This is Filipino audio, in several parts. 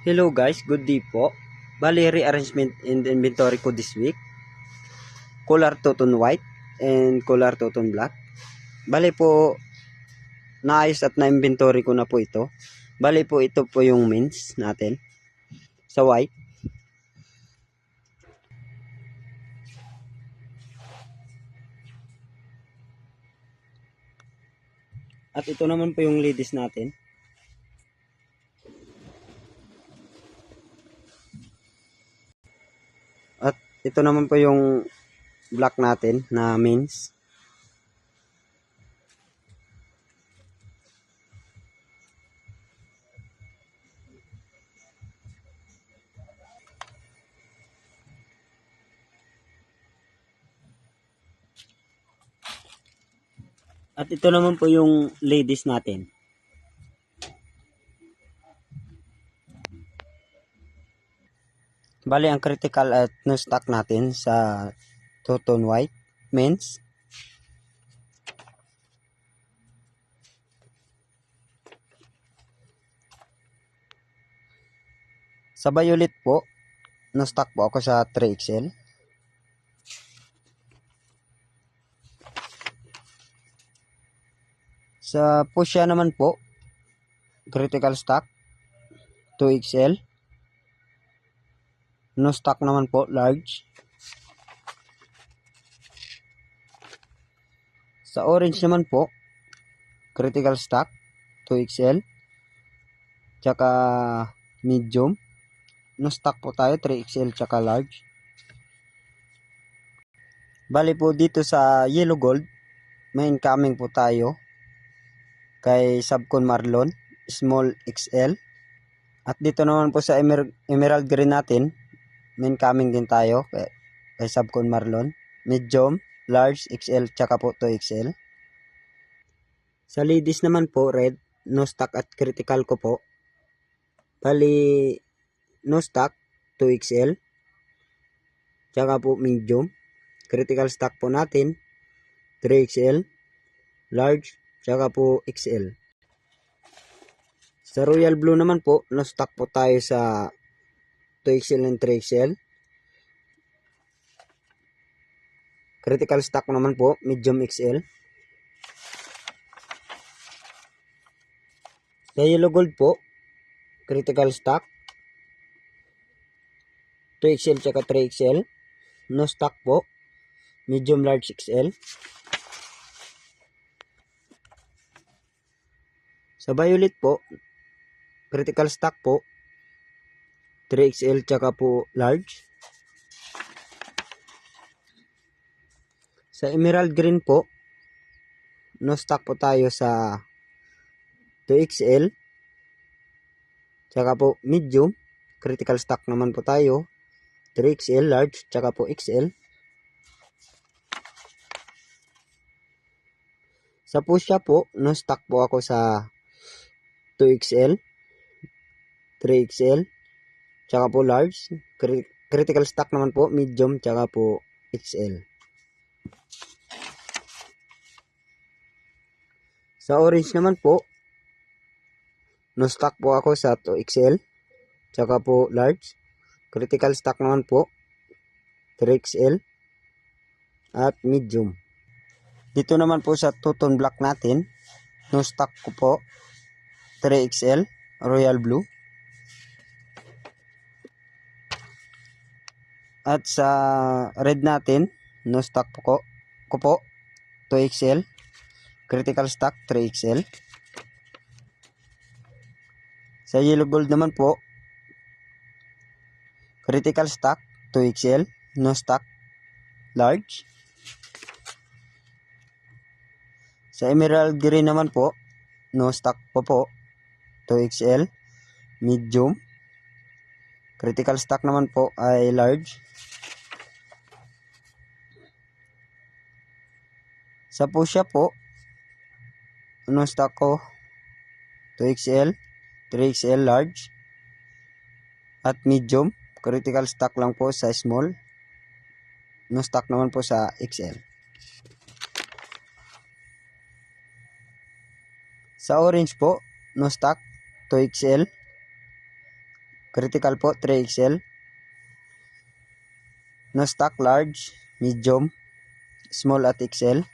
Hello guys, good day po. Bali, rearrangement in the inventory ko this week. Color Toton White and Color Toton Black. Bali po, naayos at na-inventory ko na po ito. Bali po, ito po yung means natin sa white. At ito naman po yung ladies natin. At ito naman po yung black natin na means. At ito naman po yung ladies natin. Bali, ang critical at no stock natin sa Toton White means sa violet po, no stock po ako sa 3XL. Sa Fuchsia naman po, critical stock 2XL. No stock naman po, large. Sa orange naman po, critical stock 2XL. Tsaka medium. No stock po tayo 3XL tsaka large. Bali po dito sa yellow gold, may incoming po tayo kay Sabcon Marlon, small XL. At dito naman po sa emerald green natin, may incoming din tayo kay Sabcon Marlon, medium, large, XL, tsaka po 2XL. Sa ladies naman po, red, no stock at critical ko po. Bali, no stock, 2XL. Tsaka po medium. Critical stock po natin, 3XL. Large, tsaka po XL. Sa royal blue naman po, no stock po tayo sa 2XL and 3XL. Critical stock naman po, medium XL. Sa yellow gold po, critical stock 2XL tsaka 3XL. No stock po, medium large XL. Sa violet po, critical stock po 3XL tsaka po large. Sa emerald green po, no stock po tayo sa 2XL tsaka po medium. Critical stock naman po tayo 3XL large tsaka po XL. Sa Fuchsia po, no stock po ako sa 2XL, 3XL, tsaka po large. Critical stock naman po, medium, tsaka po XL. Sa orange naman po, no stock po ako sa 2XL, tsaka po large. Critical stock naman po, 3XL, at medium. Dito naman po sa two-tone black natin, no stock ko po, 3XL, royal blue. At sa red natin, no stock ko po 2XL, critical stock 3XL. Sa yellow gold naman po, critical stock 2XL, no stock large. Sa emerald green naman po, no stock po 2XL, medium. Critical stock naman po ay large. Sa Fuchsia po, no stock ko 2XL, 3XL large, at medium. Critical stock lang po sa small. No stock naman po sa XL. Sa orange po, no stock 2XL, Critical po, 3XL. No stock, large, medium, small at XL.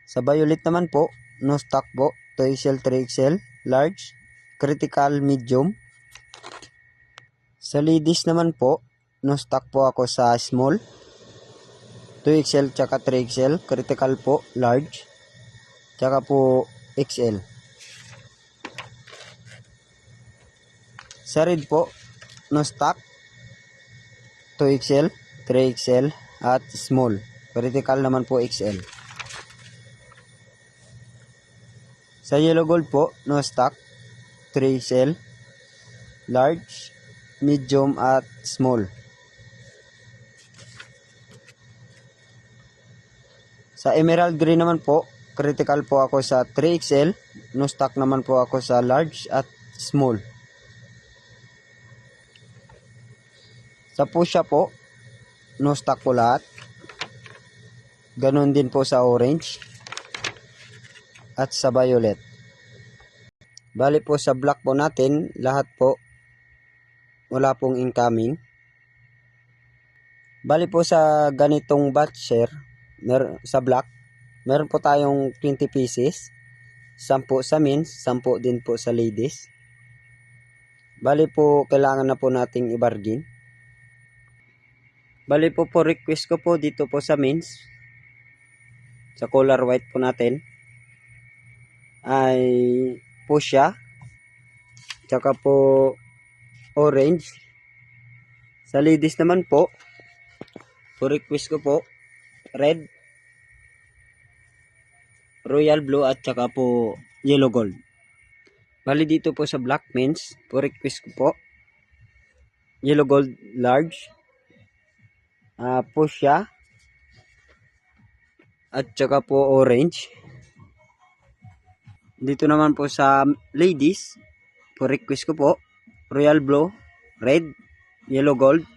Sa violet naman po, no stock po, 2XL, 3XL, large, critical, medium. Sa ladies naman po, no stock po ako sa small, 2XL tsaka 3XL, critical po, large, tsaka po XL. Sa red po, no stock, 2XL, 3XL, at small. Critical naman po XL. Sa yellow gold po, no stock, 3XL, large, medium, at small. Sa emerald green naman po, critical po ako sa 3XL, no stock naman po ako sa large at small. Sa fuchsia po, no stock po lahat. Ganon din po sa orange at sa violet. Bali po sa black po natin, lahat po wala pong incoming. Bali po sa ganitong batcher, sa black, meron po tayong 20 pieces. 10 sa men's, 10 din po sa ladies. Bali po kailangan na po nating i-bargain. Bali po request ko po dito po sa men's, sa color white po natin, ay fuchsia, tsaka po orange. Sa ladies naman po, request ko po red, royal blue, at tsaka po yellow gold. Bali dito po sa black men's, request ko po yellow gold large, fuchsia, at tsaka po orange. Dito naman po sa ladies, request ko po royal blue, red, yellow gold,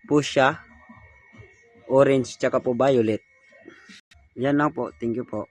fuchsia, orange, tsaka po violet. Yan lang po. Thank you po.